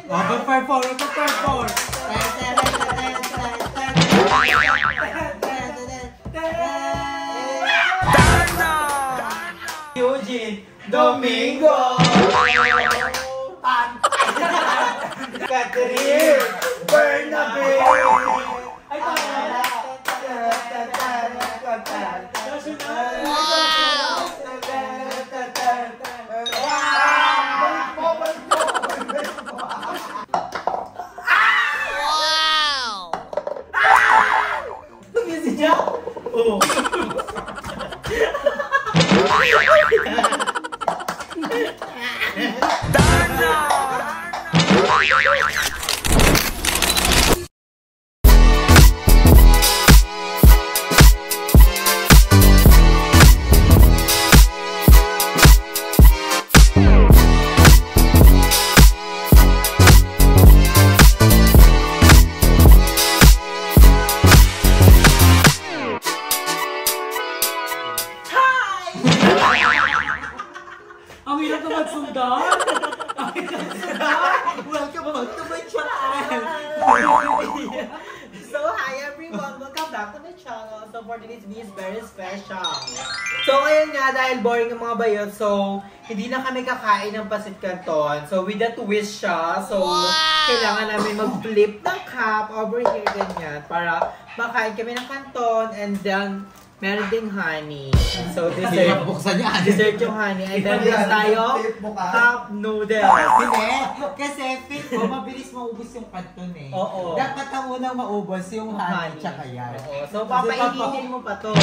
Mag-perform. Eugene Domingo Catherine Bernabe. Oh. Ang hirap na magsundan. Welcome to my channel. So hi everyone, welcome back to my channel. So for today's video is very special. So ngayon nga, dahil boring ang mga bayot, so hindi na kami kakain ng pasit canton. So with that twist siya, so kailangan namin mag-flip ng cup over here ganyan para makain kami ng canton, and then meron ding honey. So dessert. Dessert yung honey. And then next tayo, cup noodles. Hindi. Kasi feel ko, mabilis maubos yung canton eh. Oo. Dapat ang unang maubos yung honey tsaka yan. Oo. So papaininin mo pa to.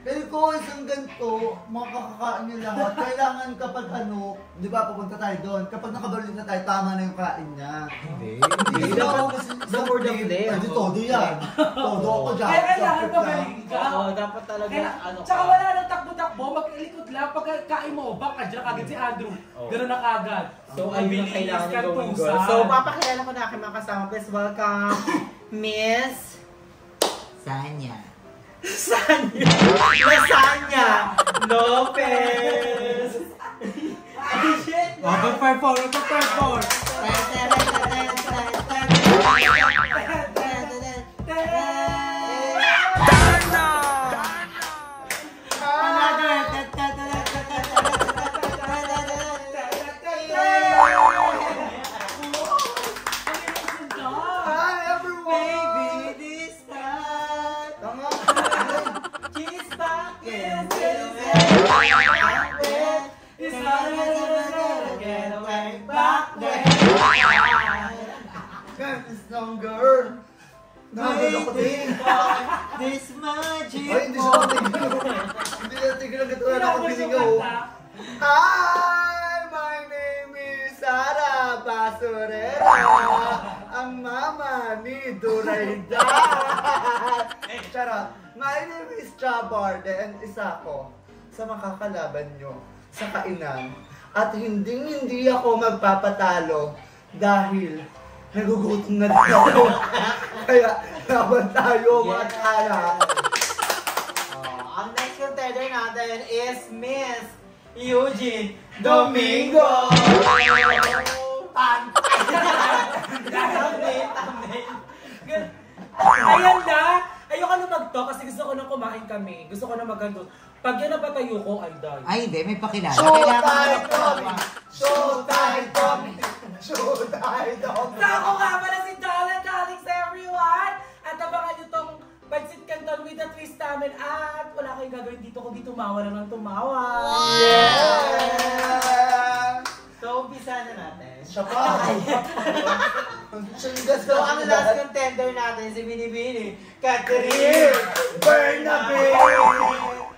Pero ko isang ganito, makakakain nyo lahat. Kailangan kapag ano, di ba pupunta tayo doon, kapag nakabalik na tayo, tama na yung kain niya. Hindi. Hindi dapat the word of day. Hindi, todo yan. Todo ako dyan. Kaya kailangan magaling ka. Oo, dapat talaga ano ka. Tsaka wala nang takbo-takbo, mag-ilikot lang. Pagkain mo, back ka dyan, kagad si Andrew. Gano'n na kagad. So ayun ang kailangan yung gawin girl. So papakilala ko na aking mga kasama. Please welcome Miss Sanya. Lasagna Lopez. Mag-perform. Stronger. Nakagod ako din. This magic. Ay, hindi siya natigil. Hindi na tigil ang gatulan ako piningaw. Hi! My name is Sara Basurera. Ang mama ni Durayda. Charot. My name is Chabarde and isa ko sa makakalaban nyo sa kainan. At hindi ako magpapatalo dahil nagugutom na din ako. Kaya laban tayo mga kara. Ang next contender natin is Miss Eugene Domingo. Ayan na! Ayoko na mag-talk kasi gusto ko nang kumain kami. Gusto ko na mag-gantos. Pag yan napatayo ko, ay die. Ay, hindi. May pakilala. Showtime, Tommy! Showtime, Tommy! Showtime, Tommy! So ako nga pala si Donald Alex, everyone! At abangan nyo tong Pansit Canton with a twist namin. At wala kayong gagawin dito kundi tumawa lang ng tumawa. Yeah! So umpisa na natin. Siya pa! So ang last contender natin si Binibini, Catherine Bernabe.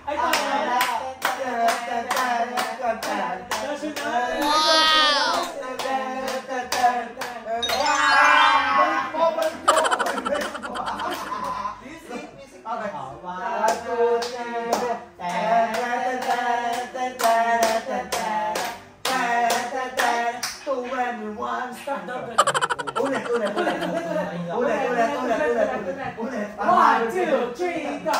Ay, tama. Ulit. 1, 2, 3, go!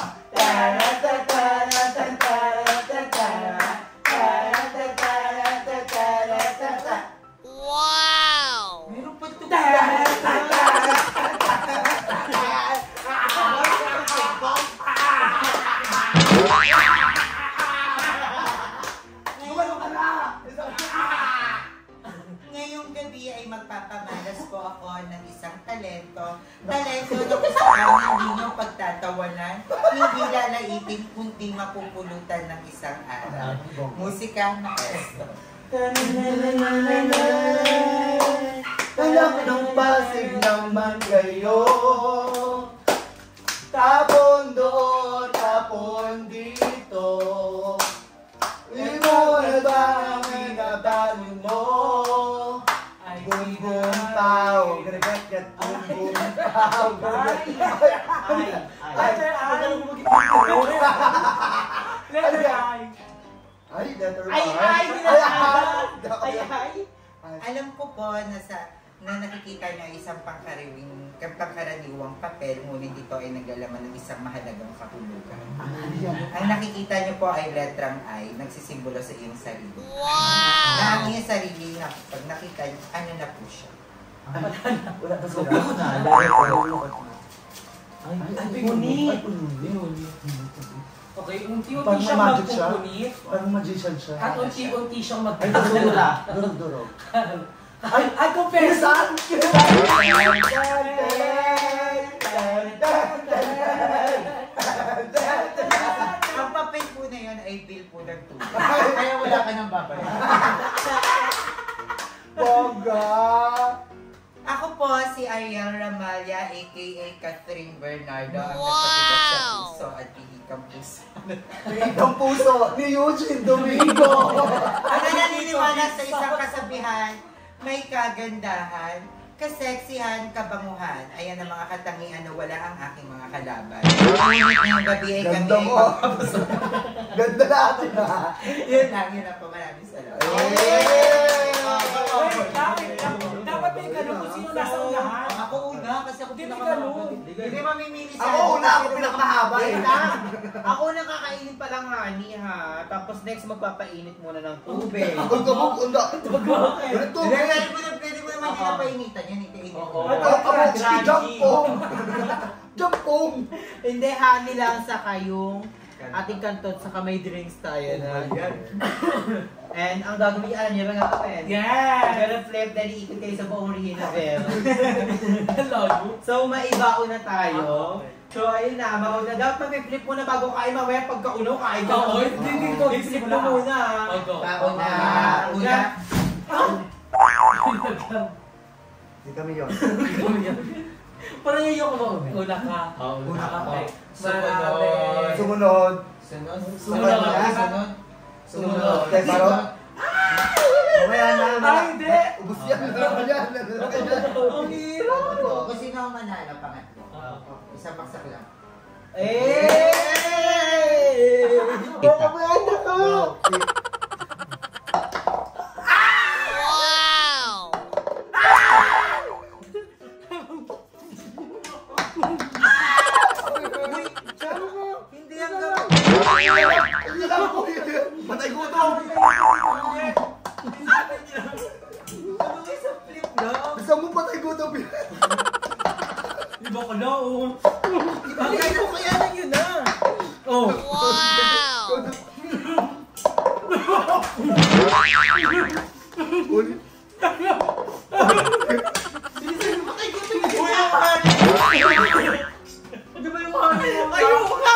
magpapamalas po ako ng isang talento. Talento na kung saan hindi nyo pagtatawanan, hindi lalaitin, kundi mapupulutan ng isang araw. Musika na esto. Alam ng Pasig naman kayo. Tapon doon, tapon dito. Imo na ba ang inabalo mo? Bumbum tao, garagat bumbum tao. Letter I. Ay, letter Alam ko po na nakikita niyo isang pangkaraniwang papel, ngunit ito ay naglalaman ng isang mahalagang kahulugan. Ang nakikita niyo po ay letrang I, nagsisimbolo sa iyong sarili. Wow! Na ang iyong sarili, pag nakita niyo, ano na po siya? Wala pa sila. Ay, punit. Okay, unti-unti siyang magic siya? magpupunit. Parang magician siya. At unti-unti siyang Ay, magpupunit. durog-durog. Ay, compare! Ang papel po na yun ay bill po ng tubig. Kaya wala ka nang babayaran. Bongga! Ako po si Ariel Ramalya, aka Catherine Bernardo, ang nagpatibak sa puso at hihikang puso. Ang puso ni Eugene Domingo! Ang naniniwala sa isang kasabihan, may kagandahan, kaseksihan, kabanguhan. Ayan ang mga katangian na wala ang aking mga kalaban. Ngunit ngayong gabi ay kami Ganda ay mo! Ganda natin ha! Yun lang po. Maraming salamat. Dapat may ganun kung sino nasa unahan. Ako una kasi ako Hindi pinakamahaba. ganun. Hindi mamimili sa Ako una, ako pinakamahaba eh. Ako nakakainit pa lang honey ha. Tapos next magpapainit muna ng tubig. Ang gabog, ang ganito. Pwede mo naman pinapainitan yan. Ikainit. Si Jampong! Jampong! Hindi, honey lang sa kayong ating kantot sa may drinks tayo na. And ang gagawin, alam niyo ba nga kapit? Yes! Pero flip na iikot kayo sa buong Rehinabel. Hello. So, maibao na tayo. So, ayun na, mauna. Dapat mag-flip muna bago kain. Mamaya pagkaunaw, kain ka. Oo, hindi ko. I-flip mo muna. Pauna. Una. Hindi kami yun. Parang yun yung una ka. Una ka. Marami. Sumunod. Sunod. Sunod na. Sunod. Sumunod. Kay Barot. Mamaya na. Ay, hindi. Ubus yan. Ang hirap. Kung sino ang manalo, pangatlo. Isang baksak lang. Eh! Baka mo yan ako! Hindi ang gawin. Patay ko ito! Ano isang flip lang? Gusto mo patay ko ito? Di ba ko na, oh? Ibigay ko kaya na yun na. Oh. Ulit. Di ba yung honey mo? Ayoko ka!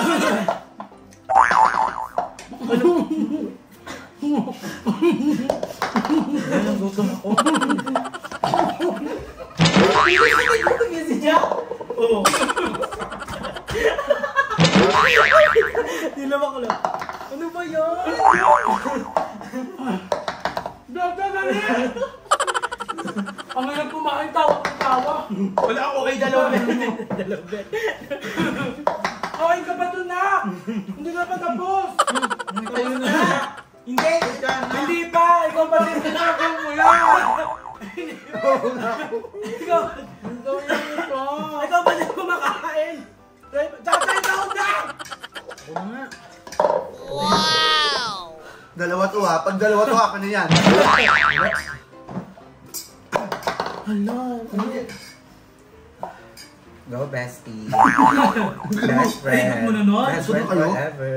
Ano gutom ako? Gutom yan si Jack? Oo. Nilawa ko lang. Ano ba yan? Dali! Ang hirap kumain, tawa. Wala ako kay dalawang. Kain ka ba doon na? Hindi na pa tapos. Tayo na. Hindi. Hindi pa. Ikaw pa din tinakong mo yan. Ikaw. Ikaw pa din kumakain. Tsaka ikaw na. Oo nga. Dalawa to ha. Pag dalawa to ha, yan. Go, bestie. Best friend. mo na nun? Best Gusto mo friend kayo? forever.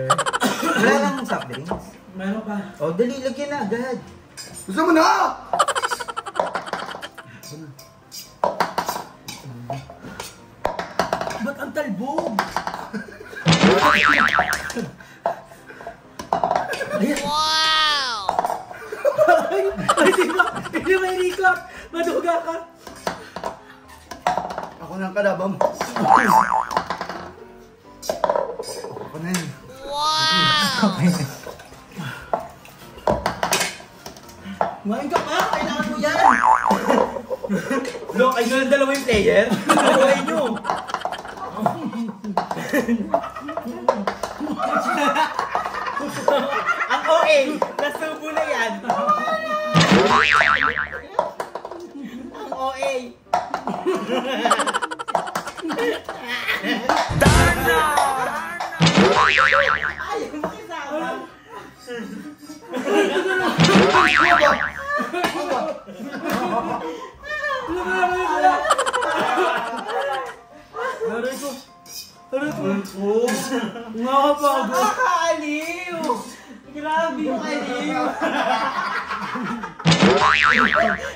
Wala lang soft drinks. Meron pa. O, dali, lagyan na agad. Gusto mo na! Ba't ang talbog? Wow! Ay, di ba inikot? Maduga ka. Ako nang kalabang. Ako na yun. Wow! Kumain ka pa! Kailangan mo yan! Look, ayun ang dalawa yung player. Away nyo! Ang OA! Nasubo na yan! Ang OA! Darna! Ayaw makisama! Aray ko! Aray ko! Nakakapagod! Nakakaaliw! Grabe yung aliw!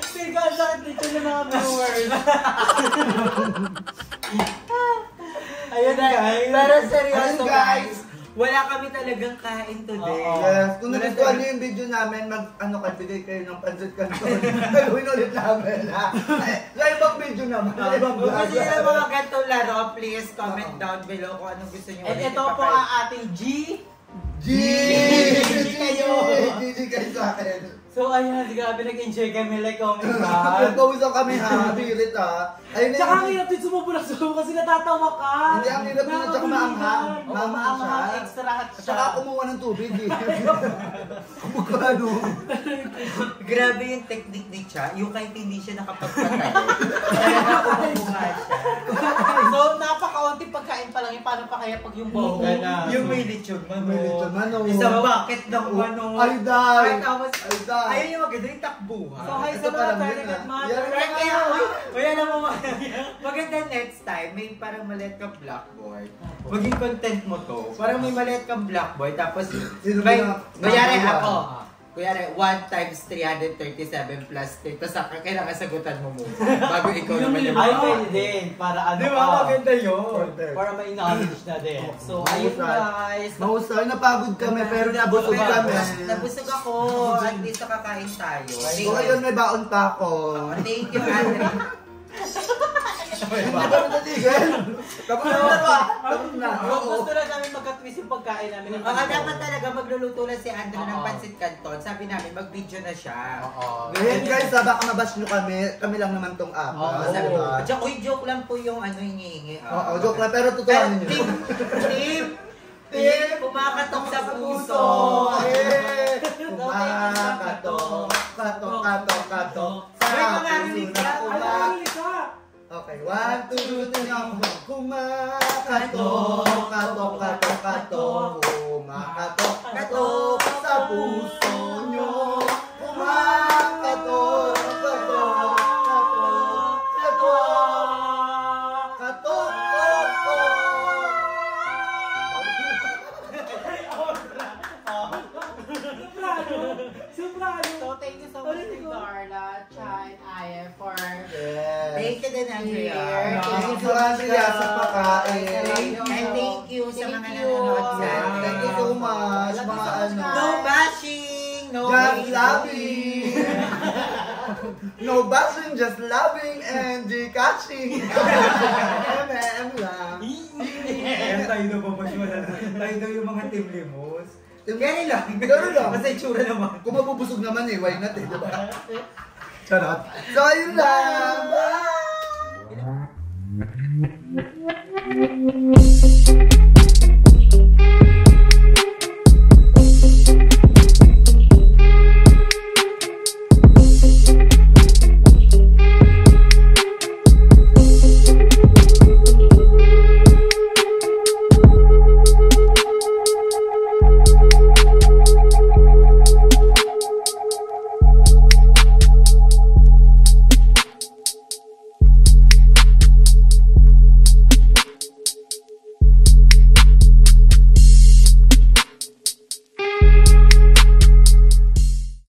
Sige, ang sakit dito na mga viewers! Ayun guys! Pero seryoso Ayun, guys, guys. wala kami talagang kain today. Yes, kung nagustuhan niyo yung video namin, bigay kayo ng pansit canton. Gagawin ulit namin, ha? Sa ibang video naman, sa ibang Kung vlog. gusto nyo ng mga gantong laro, please comment down below kung anong gusto nyo. And ito po ang ating G. GG kayo. GG kayo sa akin. So ayun, grabe nag-enjoy kami like comment Nagpawisan kami ha, birit ha. Ayun na Tsaka ang yung... hirap din sumubulak kasi natatawa ka! Hindi, ang hirap din at saka maanghang. Maanghang siya. extra hot At saka kumuha ng tubig eh. Kumukano. Grabe yung technique ni Cha, yung kahit hindi siya nakapagpatay. Talaga kumuha siya. So napakaunti pagkain pa lang yung paano pa kaya pag yung bongga na. Yung may lechon manok. May lechon manok. Isang bucket ng manok. Ay, dahil. Ay, tapos, Ay, dahil. ayun yung maganda yung takbuhan. So hi Ito sa mga parang Telenet yun, ah. Mother. Yan. Kaya, kaya naman maganda next time, may parang maliit kang blackboard. Maging content mo to. Parang may maliit kang blackboard, tapos Sino may, ba na- kuyari na- ako. Kuyari, 1 times 337 plus 3. Tapos kailangan sagutan mo muna. Bago ikaw naman yung Ay, pwede din. Para ano Di ba? ka. Maganda yun. Para may knowledge na din. So ayun guys. Mahusay, napagod kami pero nabusog kami. Nabusog ako. At least nakakain tayo. So ngayon may baon pa ako. Thank you, Andre. Hindi kami natigil. Tapos na ba? Tapos na. Gusto lang namin magka-twist yung pagkain namin. Dapat talaga magluluto lang si Andre ng pancit canton. Sabi namin, mag-video na siya. Ngayon guys, baka mabash nyo kami lang naman tong app. Sabi Diba? ko, joke, joke lang po yung ano hinihingi. Oo, joke lang, pero totoo nyo. Team, kumakatok sa puso. Eh, kumakatok, katok, katok, katok. May mga rinig ka. Okay, 1, 2, 3, kumakatok, katok, katok, katok, kumakatok, katok sa puso nyo. Kumakatok, katok, katok, katok, katok, katok. So thank you so much to Darla, Chai, and Aya for Thank you din, Andrea. Thank you, Andrea, sa pagkain. And thank you sa mga nanonood sa atin. Thank you so much, mga ano. No bashing! No Just hating. loving! No bashing, just loving and Gcashing! MM lang. Kaya tayo na papasyonan. Tayo daw yung mga Team Limos. Ganyan lang. Ganun lang. Basta itsura naman. Kung mabubusog naman eh, why not eh, diba? Charot. So, ayun lang! Bye!